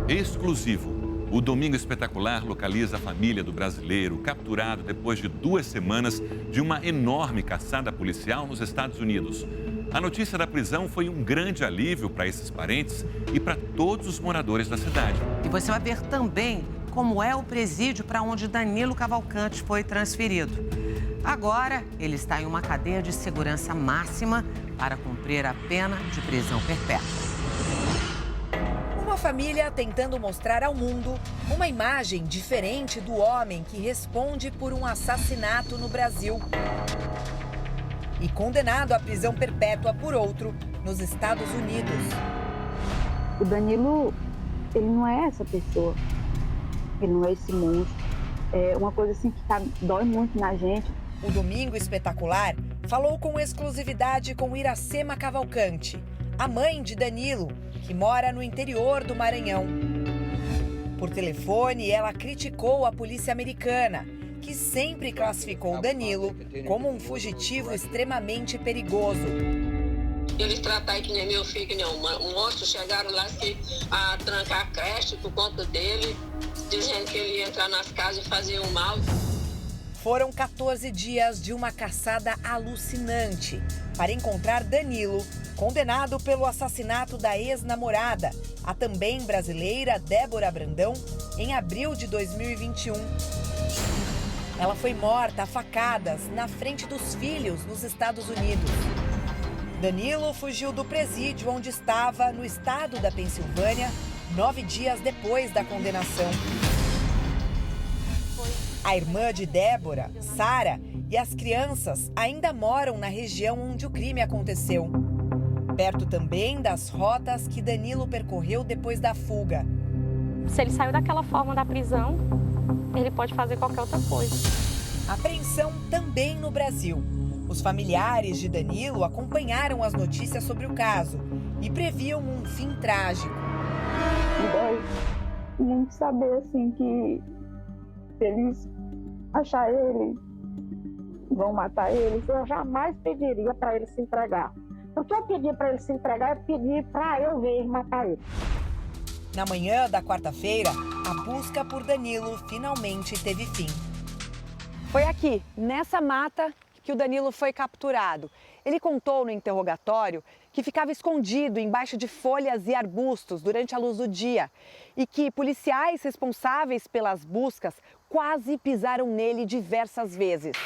Exclusivo. O Domingo Espetacular localiza a família do brasileiro capturado depois de 2 semanas de uma enorme caçada policial nos Estados Unidos. A notícia da prisão foi um grande alívio para esses parentes e para todos os moradores da cidade. E você vai ver também como é o presídio para onde Danilo Cavalcante foi transferido. Agora, ele está em uma cadeia de segurança máxima para cumprir a pena de prisão perpétua. Uma família tentando mostrar ao mundo uma imagem diferente do homem que responde por um assassinato no Brasil e condenado à prisão perpétua por outro nos Estados Unidos. O Danilo, ele não é essa pessoa, ele não é esse monstro. É uma coisa assim que dói muito na gente. O Domingo Espetacular falou com exclusividade com Iracema Cavalcante, a mãe de Danilo, que mora no interior do Maranhão. Por telefone, ela criticou a polícia americana, que sempre classificou Danilo como um fugitivo extremamente perigoso. Eles trataram que nem meu filho, que nem um monstro, chegaram lá a trancar a creche por conta dele, dizendo que ele ia entrar nas casas e fazer um mal. Foram 14 dias de uma caçada alucinante para encontrar Danilo, condenado pelo assassinato da ex-namorada, a também brasileira Débora Brandão, em abril de 2021. Ela foi morta a facadas na frente dos filhos nos Estados Unidos. Danilo fugiu do presídio onde estava, no estado da Pensilvânia, 9 dias depois da condenação. A irmã de Débora, Sara, e as crianças ainda moram na região onde o crime aconteceu. Perto também das rotas que Danilo percorreu depois da fuga. Se ele saiu daquela forma da prisão, ele pode fazer qualquer outra coisa. Apreensão também no Brasil. Os familiares de Danilo acompanharam as notícias sobre o caso e previam um fim trágico. Dói muito saber assim que se eles achar ele, vão matar ele. Eu jamais pediria para ele se entregar. O que eu pedi para ele se entregar, eu pedi para eu ver ele matar ele. Na manhã da quarta-feira, a busca por Danilo finalmente teve fim. Foi aqui, nessa mata, que o Danilo foi capturado. Ele contou no interrogatório que ficava escondido embaixo de folhas e arbustos durante a luz do dia e que policiais responsáveis pelas buscas quase pisaram nele diversas vezes.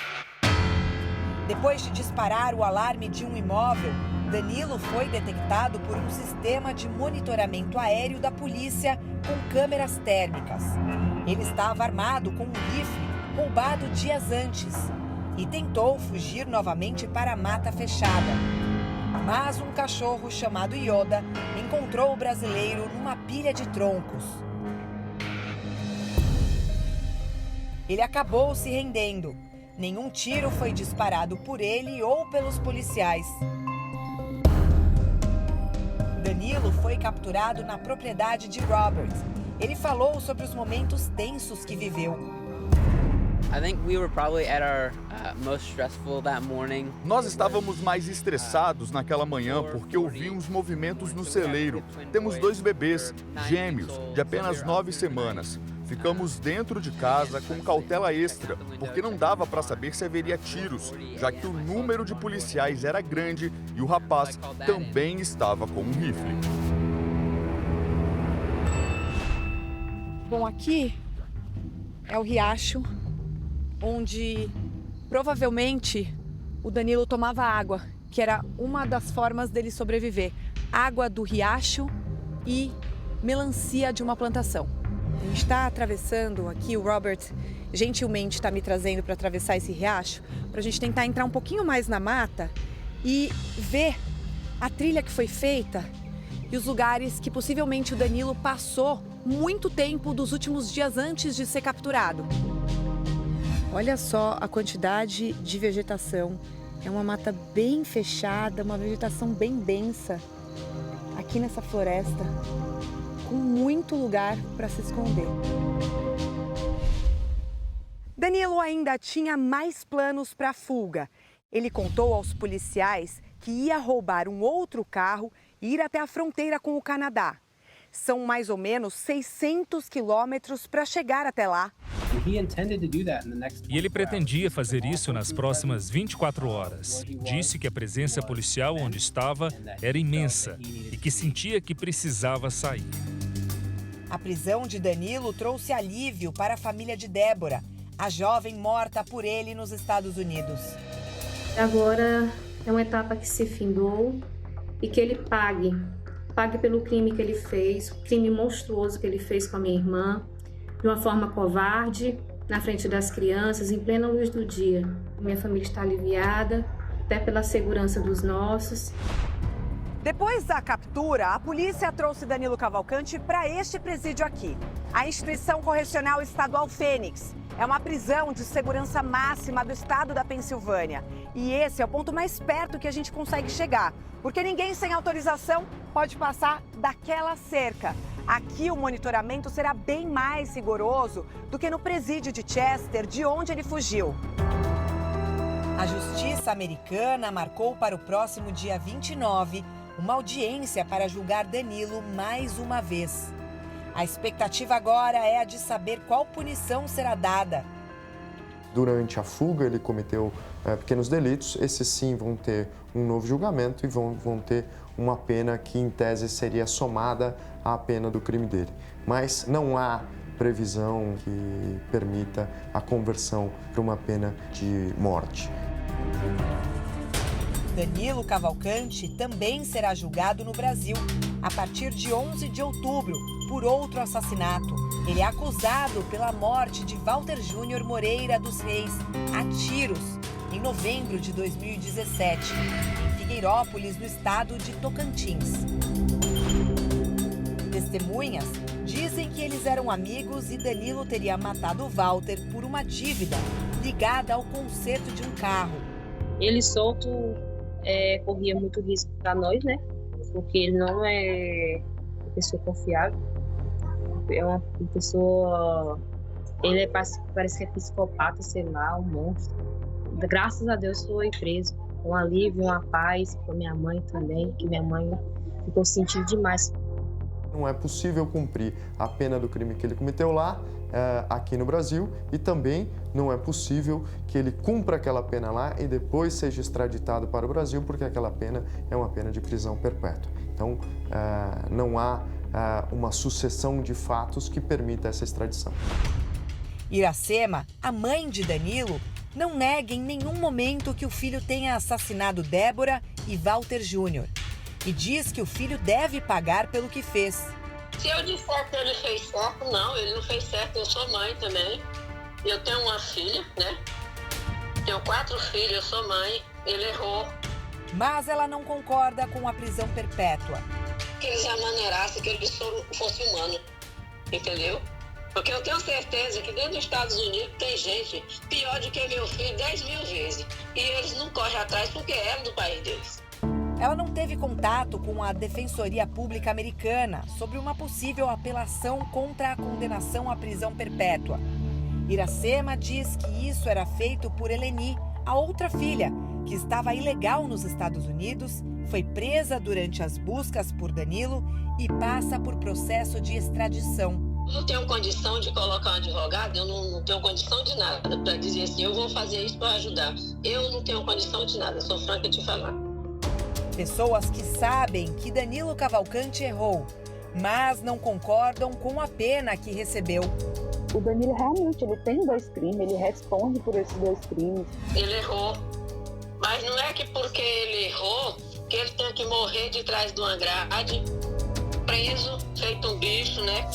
Depois de disparar o alarme de um imóvel, Danilo foi detectado por um sistema de monitoramento aéreo da polícia com câmeras térmicas. Ele estava armado com um rifle roubado dias antes e tentou fugir novamente para a mata fechada. Mas um cachorro chamado Yoda encontrou o brasileiro numa pilha de troncos. Ele acabou se rendendo. Nenhum tiro foi disparado por ele ou pelos policiais. Danilo foi capturado na propriedade de Robert. Ele falou sobre os momentos tensos que viveu. Nós estávamos mais estressados naquela manhã porque ouvimos movimentos no celeiro. Temos 2 bebês, gêmeos, de apenas 9 semanas. Ficamos dentro de casa com cautela extra, porque não dava para saber se haveria tiros, já que o número de policiais era grande e o rapaz também estava com um rifle. Bom, aqui é o riacho onde provavelmente o Danilo tomava água, que era uma das formas dele sobreviver. Água do riacho e melancia de uma plantação. A gente está atravessando aqui, o Robert gentilmente está me trazendo para atravessar esse riacho, para a gente tentar entrar um pouquinho mais na mata e ver a trilha que foi feita e os lugares que possivelmente o Danilo passou muito tempo dos últimos dias antes de ser capturado. Olha só a quantidade de vegetação. É uma mata bem fechada, uma vegetação bem densa aqui nessa floresta, com muito lugar para se esconder. Danilo ainda tinha mais planos para a fuga. Ele contou aos policiais que ia roubar um outro carro e ir até a fronteira com o Canadá. São mais ou menos 600 quilômetros para chegar até lá. E ele pretendia fazer isso nas próximas 24 horas. Disse que a presença policial onde estava era imensa e que sentia que precisava sair. A prisão de Danilo trouxe alívio para a família de Débora, a jovem morta por ele nos Estados Unidos. Agora é uma etapa que se findou e que ele pague pelo crime que ele fez, o crime monstruoso que ele fez com a minha irmã, de uma forma covarde, na frente das crianças, em plena luz do dia. Minha família está aliviada, até pela segurança dos nossos. Depois da captura, a polícia trouxe Danilo Cavalcante para este presídio aqui, a Instituição Correcional Estadual Fênix. É uma prisão de segurança máxima do estado da Pensilvânia. E esse é o ponto mais perto que a gente consegue chegar, porque ninguém sem autorização pode passar daquela cerca. Aqui o monitoramento será bem mais rigoroso do que no presídio de Chester, de onde ele fugiu. A justiça americana marcou para o próximo dia 29 uma audiência para julgar Danilo mais uma vez. A expectativa agora é a de saber qual punição será dada. Durante a fuga, ele cometeu pequenos delitos. Esses sim vão ter um novo julgamento e vão ter uma pena que, em tese, seria somada à pena do crime dele. Mas não há previsão que permita a conversão para uma pena de morte. Danilo Cavalcante também será julgado no Brasil a partir de 11 de outubro por outro assassinato. Ele é acusado pela morte de Walter Júnior Moreira dos Reis a tiros em novembro de 2017, em Figueirópolis, no estado de Tocantins. Testemunhas dizem que eles eram amigos e Danilo teria matado Walter por uma dívida ligada ao conserto de um carro. Ele solto corria muito risco para nós, né? Porque ele não é uma pessoa confiável. É uma pessoa... Ele parece que é psicopata, sei lá, um monstro. Graças a Deus foi preso. Um alívio, uma paz para minha mãe também, que minha mãe ficou sentindo demais. Não é possível cumprir a pena do crime que ele cometeu lá, aqui no Brasil, e também não é possível que ele cumpra aquela pena lá e depois seja extraditado para o Brasil, porque aquela pena é uma pena de prisão perpétua. Então, não há uma sucessão de fatos que permita essa extradição. Iracema, a mãe de Danilo, não nega em nenhum momento que o filho tenha assassinado Débora e Walter Júnior. E diz que o filho deve pagar pelo que fez. Se eu disser que ele fez certo, não, ele não fez certo. Eu sou mãe também. Eu tenho uma filha, né? Tenho 4 filhos, eu sou mãe. Ele errou. Mas ela não concorda com a prisão perpétua. Que eles amaneirassem, que ele fosse humano, entendeu? Porque eu tenho certeza que dentro dos Estados Unidos tem gente pior do que meu filho 10 mil vezes. E eles não correm atrás porque é do país deles. Ela não teve contato com a Defensoria Pública Americana sobre uma possível apelação contra a condenação à prisão perpétua. Iracema diz que isso era feito por Eleni, a outra filha, que estava ilegal nos Estados Unidos, foi presa durante as buscas por Danilo e passa por processo de extradição. Eu não tenho condição de colocar um advogado, eu não tenho condição de nada para dizer assim, eu vou fazer isso para ajudar. Eu não tenho condição de nada, sou franca de falar. Pessoas que sabem que Danilo Cavalcante errou, mas não concordam com a pena que recebeu. O Danilo realmente ele tem 2 crimes, ele responde por esses 2 crimes. Ele errou, mas não é que porque ele errou, que ele tem que morrer de trás de uma grade, preso, feito um bicho, né?